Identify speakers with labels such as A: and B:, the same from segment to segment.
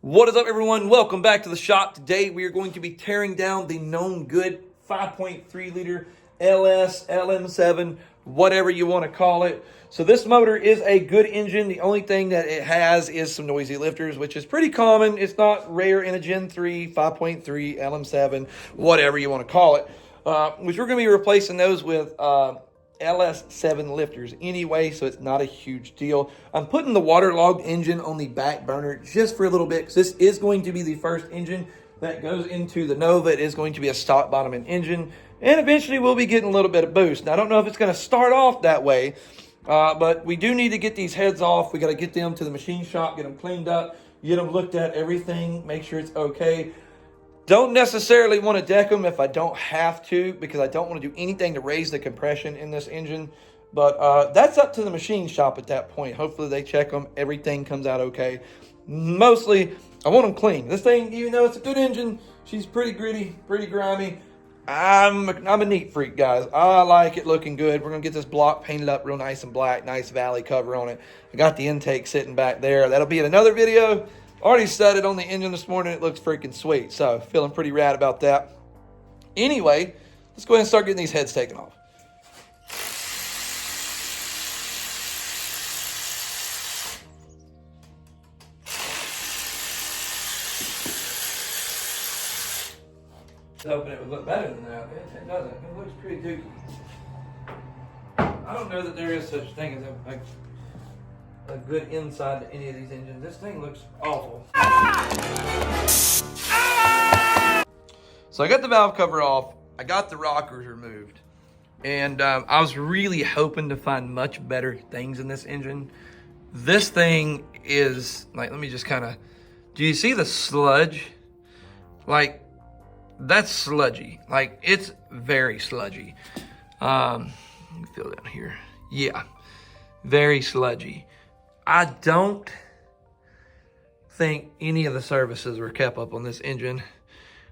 A: What is up, everyone? Welcome back to the shop. Today we are going to be tearing down the known good 5.3 liter LS, LM7, whatever you want to call it. So this motor is a good engine. The only thing that it has is some noisy lifters, which is pretty common. It's not rare in a Gen 3, 5.3, LM7, whatever you want to call it. Which we're going to be replacing those with LS7 lifters anyway, so it's not a huge deal. I'm putting the waterlogged engine on the back burner just for a little bit because this is going to be the first engine that goes into the Nova. It is going to be a stock bottom engine, and eventually we'll be getting a little bit of boost. Now, I don't know if it's going to start off that way, but we do need to get these heads off. We got to get them to the machine shop, get them cleaned up, get them looked at, everything, make sure it's okay. Don't necessarily want to deck them if I don't have to, because I don't want to do anything to raise the compression in this engine. But that's up to the machine shop at that point. Hopefully they check them. Everything comes out okay. Mostly, I want them clean. This thing, even though it's a good engine, she's pretty gritty, pretty grimy. I'm a neat freak, guys. I like it looking good. We're going to get this block painted up real nice and black. Nice valley cover on it. I got the intake sitting back there. That'll be in another video. Already studded on the engine this morning. It looks freaking sweet. So, feeling pretty rad about that. Anyway, let's go ahead and start getting these heads taken off. I was hoping it would look better than that. It doesn't. It looks pretty dookie. I don't know that there is such a thing as a good inside to any of these engines. This thing looks awful. So I got the valve cover off. I got the rockers removed. And I was really hoping to find much better things in this engine. This thing is, like, let me just kind of, do you see the sludge? Like, that's sludgy. Like, it's very sludgy. Let me feel down here. Yeah, very sludgy. I don't think any of the services were kept up on this engine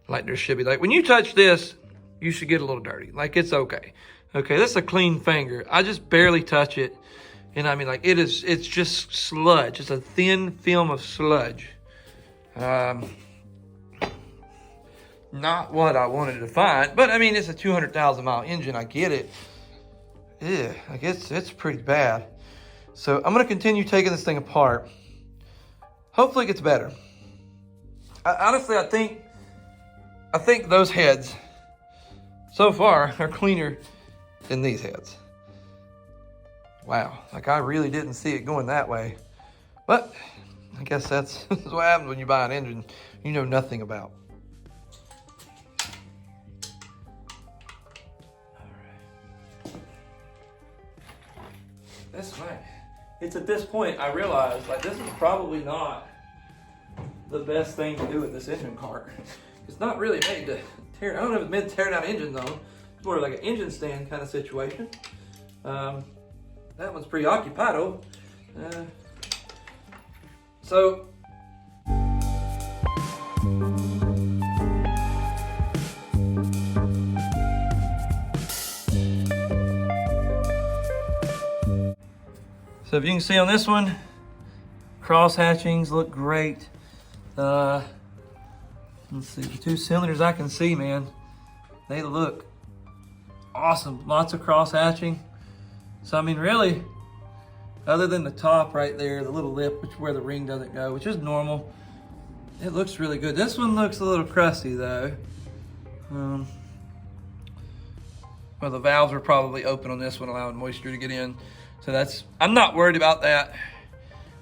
A: like there should be. Like, when you touch this, you should get a little dirty. Like, it's okay. Okay, this is a clean finger. I just barely touch it. And I mean, like, it's just sludge. It's a thin film of sludge. Not what I wanted to find. But, I mean, it's a 200,000 mile engine. I get it. Yeah, I guess it's pretty bad. So I'm going to continue taking this thing apart. Hopefully it gets better. Honestly, I think those heads so far are cleaner than these heads. Wow, like I really didn't see it going that way. But I guess that's what happens when you buy an engine you know nothing about. All right. That's right. It's at this point I realized, like, this is probably not the best thing to do with this engine cart. It's not really made to tear. I don't know if it's meant to tear down engines though. It's more like an engine stand kind of situation. That one's pretty occupied. So if you can see on this one, cross hatchings look great. Let's see, the two cylinders I can see, man, they look awesome. Lots of cross hatching. So I mean, really, other than the top right there, the little lip, which where the ring doesn't go, which is normal, it looks really good. This one looks a little crusty though. Well, the valves are probably open on this one, allowing moisture to get in. So I'm not worried about that.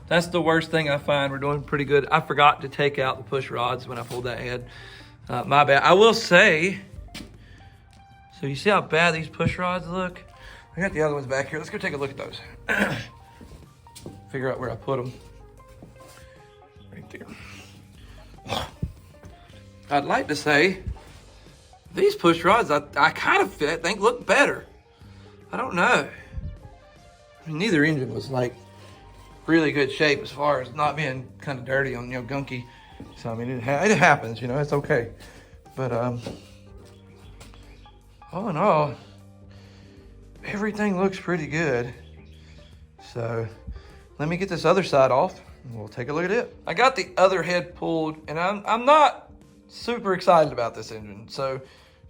A: That's the worst thing I find. We're doing pretty good. I forgot to take out the push rods when I pulled that head. My bad. I will say, so you see how bad these push rods look? I got the other ones back here. Let's go take a look at those. Figure out where I put them. Right there. I'd like to say these push rods, I kind of think look better. I don't know. I mean, neither engine was like really good shape as far as not being kind of dirty on, gunky. So I mean, it happens, it's okay. But all in all, everything looks pretty good. So let me get this other side off we'll take a look at it. I got the other head pulled, and I'm not super excited about this engine. So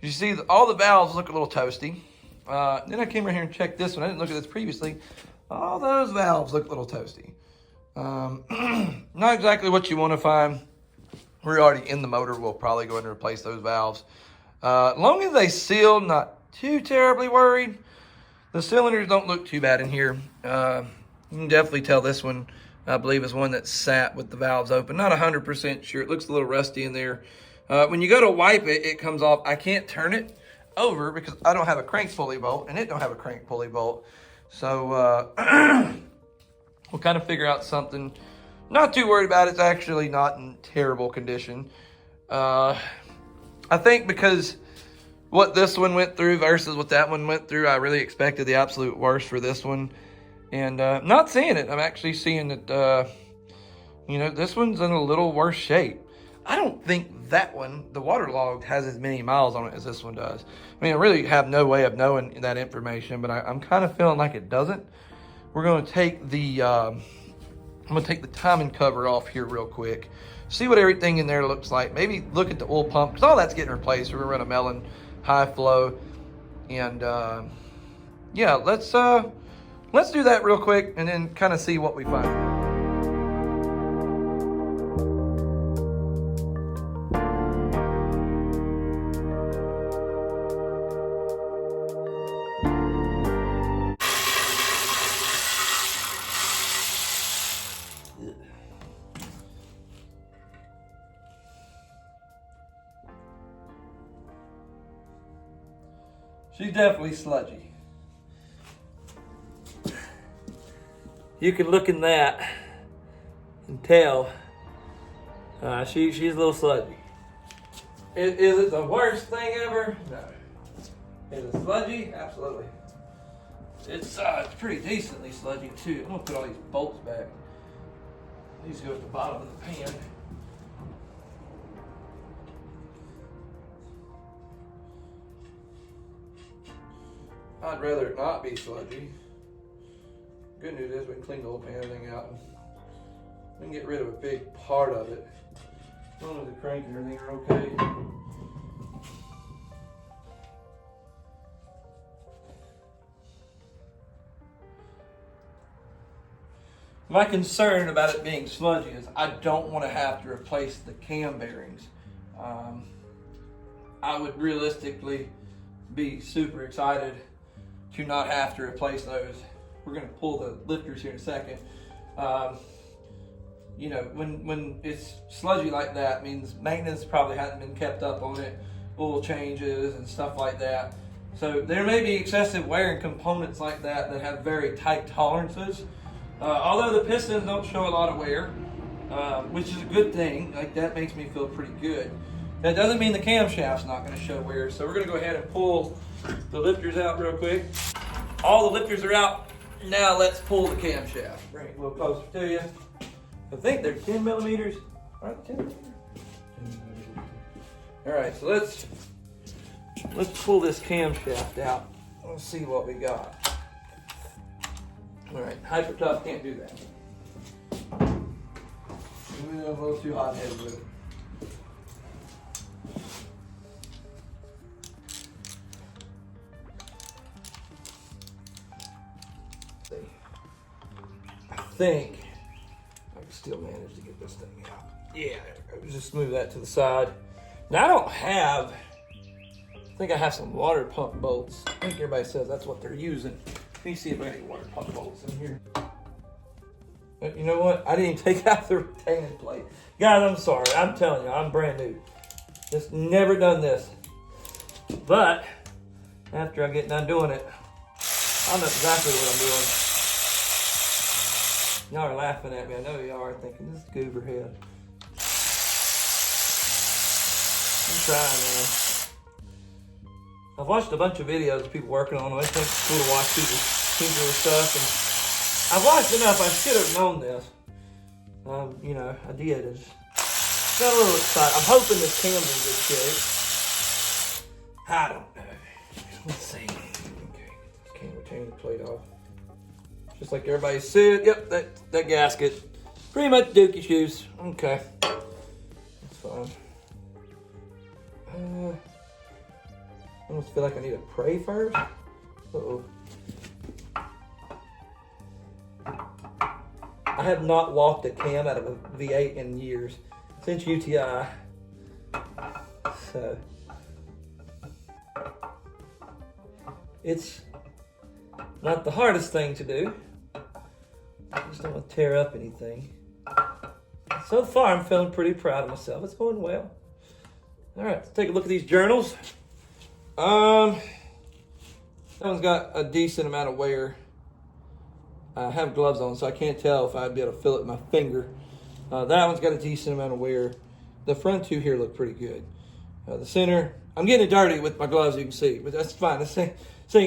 A: you see all the valves look a little toasty. Then I came right here and checked this one. I didn't look at this previously. All those valves look a little toasty. Not exactly what you want to find. We're already in the motor. We'll probably go ahead and replace those valves. As long as they seal, not too terribly worried. The cylinders don't look too bad in here. You can definitely tell this one, I believe, is one that sat with the valves open. Not 100% sure. It looks a little rusty in there. When you go to wipe it, it comes off. I can't turn it over because I don't have a crank pulley bolt, and it don't have a crank pulley bolt. So we'll kind of figure out something. Not too worried about it. It's actually not in terrible condition. I think because what this one went through versus what that one went through, I really expected the absolute worst for this one. And not seeing it. I'm actually seeing that, you know, this one's in a little worse shape. I don't think that one, the waterlogged, has as many miles on it as this one does. I mean, I really have no way of knowing that information, but I'm kind of feeling like it doesn't. We're going to take the, I'm going to take the timing cover off here real quick. See what everything in there looks like. Maybe look at the oil pump, because all that's getting replaced. We're going to run a Mellon high flow. And yeah, let's do that real quick and then kind of see what we find. She's definitely sludgy. You can look in that and tell she's a little sludgy. Is it the worst thing ever? No. Is it sludgy? Absolutely. It's pretty decently sludgy too. I'm gonna put all these bolts back. These go at the bottom of the pan. I'd rather it not be sludgy. Good news is we can clean the whole pan everything out and we can get rid of a big part of it. As long as the crank and everything are okay. My concern about it being sludgy is I don't want to have to replace the cam bearings. I would realistically be super excited to not have to replace those. We're going to pull the lifters here in a second. You know, when it's sludgy like that, means maintenance probably hasn't been kept up on it, oil changes and stuff like that. So there may be excessive wear in components like that that have very tight tolerances. Although the pistons don't show a lot of wear, which is a good thing. Like, that makes me feel pretty good. That doesn't mean the camshaft's not going to show wear. So we're going to go ahead and pull the lifters out real quick. All the lifters are out. Now let's pull the camshaft. Bring it a little closer to you. I think they're 10 millimeters. All right, 10 millimeters. All right, so let's pull this camshaft out. Let's see what we got. All right, Hyper Tough can't do that. Maybe they're a little too hot-headed with it. I think I can still manage to get this thing out. Yeah, there we go. Just move that to the side. Now I think I have some water pump bolts. I think everybody says that's what they're using. Let me see if I got any water pump bolts in here. But you know what? I didn't even take out the retaining plate. Guys, I'm sorry. I'm telling you, I'm brand new. Just never done this. But after I get done doing it, I know exactly what I'm doing. Y'all are laughing at me. I know y'all are thinking, this is goober head. I'm trying, man. I've watched a bunch of videos of people working on them. I think it's cool to watch people tinker with stuff. And I've watched enough. I should have known this. You know, I did. It's got a little excited. I'm hoping this cam's in good shape. I don't know. Let's see. Okay, this camera, turn the plate off. Just like everybody said. Yep, that gasket Pretty much dookie shoes. Okay. That's fine. I almost feel like I need to pray first. Uh-oh. I have not walked a cam out of a V8 in years. Since UTI. So. It's not the hardest thing to do. I just don't want to tear up anything. So far, I'm feeling pretty proud of myself. It's going well. All right, let's take a look at these journals. That one's got a decent amount of wear. I have gloves on, so I can't tell if I'd be able to feel it with my finger. That one's got a decent amount of wear. The front two here look pretty good. The center, I'm getting it dirty with my gloves, you can see, but that's fine. This ain't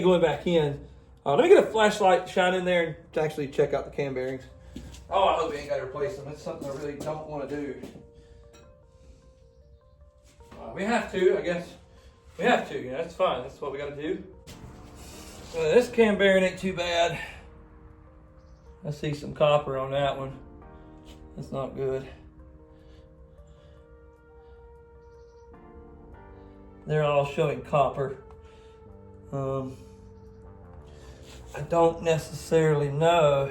A: going back in. Let me get a flashlight, shine in there, and to actually check out the cam bearings. Oh, I hope you ain't got to replace them. That's something I really don't want to do. We have to, I guess. We have to, that's fine. That's what we got to do. This cam bearing ain't too bad. I see some copper on that one. That's not good. They're all showing copper. I don't necessarily know.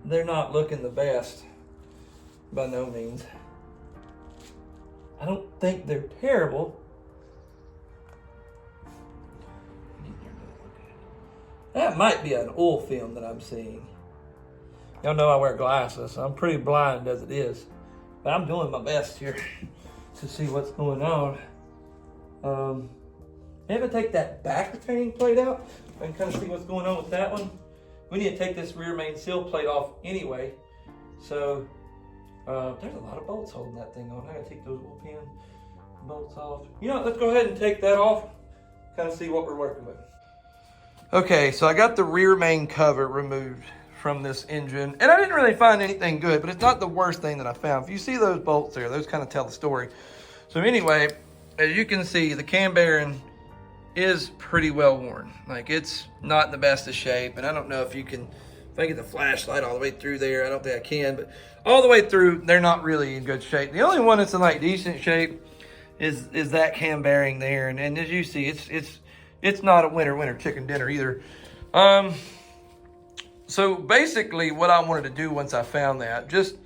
A: They're not looking the best, by no means. I don't think they're terrible. That might be an oil film that I'm seeing. Y'all know I wear glasses, so I'm pretty blind as it is. But I'm doing my best here to see what's going on. Maybe take that back retaining plate out and kind of see what's going on with that one. We need to take this rear main seal plate off anyway. So there's a lot of bolts holding that thing on. I gotta take those little pin bolts off. You know, let's go ahead and take that off. Kind of see what we're working with. Okay, so I got the rear main cover removed from this engine, and I didn't really find anything good, but it's not the worst thing that I found. If you see those bolts there, those kind of tell the story. So anyway, as you can see, the cam bearing is pretty well worn. Like, it's not in the best of shape, and I don't know if you can, if I get the flashlight all the way through there, I don't think I can, but all the way through, they're not really in good shape. The only one that's in like decent shape is that cam bearing there, and as you see, it's not a winter chicken dinner either. So basically what I wanted to do once I found that, just,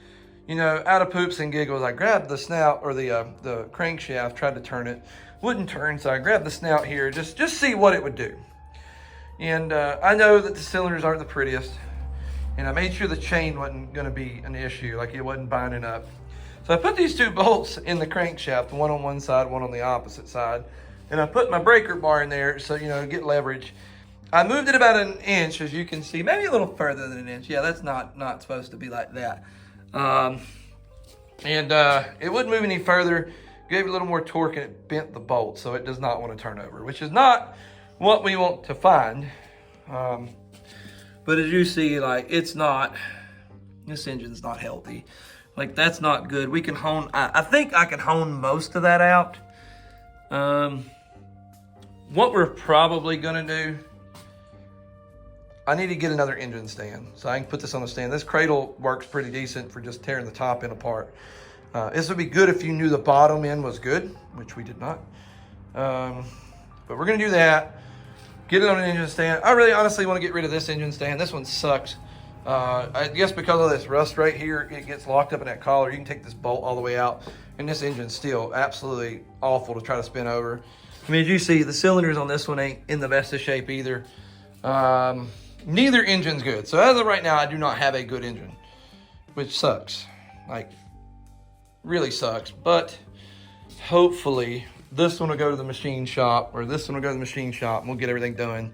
A: you know, out of poops and giggles, I grabbed the snout or the crankshaft, tried to turn it, wouldn't turn, so I grabbed the snout here, just see what it would do. And I know that the cylinders aren't the prettiest, and I made sure the chain wasn't gonna be an issue, like it wasn't binding up. So I put these two bolts in the crankshaft, one on one side, one on the opposite side, and I put my breaker bar in there so, you know, get leverage. I moved it about an inch, as you can see, maybe a little further than an inch. Yeah, that's not supposed to be like that. It wouldn't move any further, gave it a little more torque, and it bent the bolt, so it does not want to turn over, which is not what we want to find. But as you see, like, it's not, this engine's not healthy. Like, that's not good. We can hone, I think I can hone most of that out. What we're probably gonna do, I need to get another engine stand so I can put this on the stand. This cradle works pretty decent for just tearing the top end apart. This would be good if you knew the bottom end was good, which we did not. But we're gonna do that, get it on an engine stand. I really honestly wanna get rid of this engine stand. This one sucks. I guess because of this rust right here, it gets locked up in that collar. You can take this bolt all the way out, and this engine's still absolutely awful to try to spin over. I mean, as you see, the cylinders on this one ain't in the best of shape either. Neither engine's good. So as of right now, I do not have a good engine, which sucks. Like, really sucks. But hopefully this one will go to the machine shop, or this one will go to the machine shop, and we'll get everything done.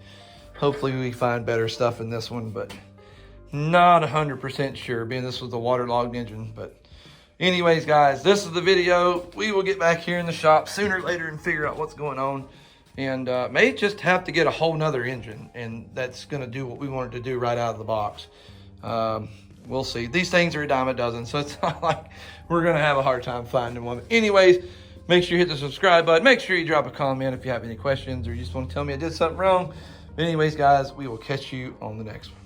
A: Hopefully we find better stuff in this one, but not 100% sure, being this was a waterlogged engine. But anyways, guys, this is the video. We will get back here in the shop sooner or later and figure out what's going on. And may just have to get a whole nother engine, and that's gonna do what we wanted to do right out of the box. We'll see. These things are a dime a dozen, so it's not like we're gonna have a hard time finding one. Anyways, make sure you hit the subscribe button. Make sure you drop a comment if you have any questions or you just wanna tell me I did something wrong. But anyways, guys, we will catch you on the next one.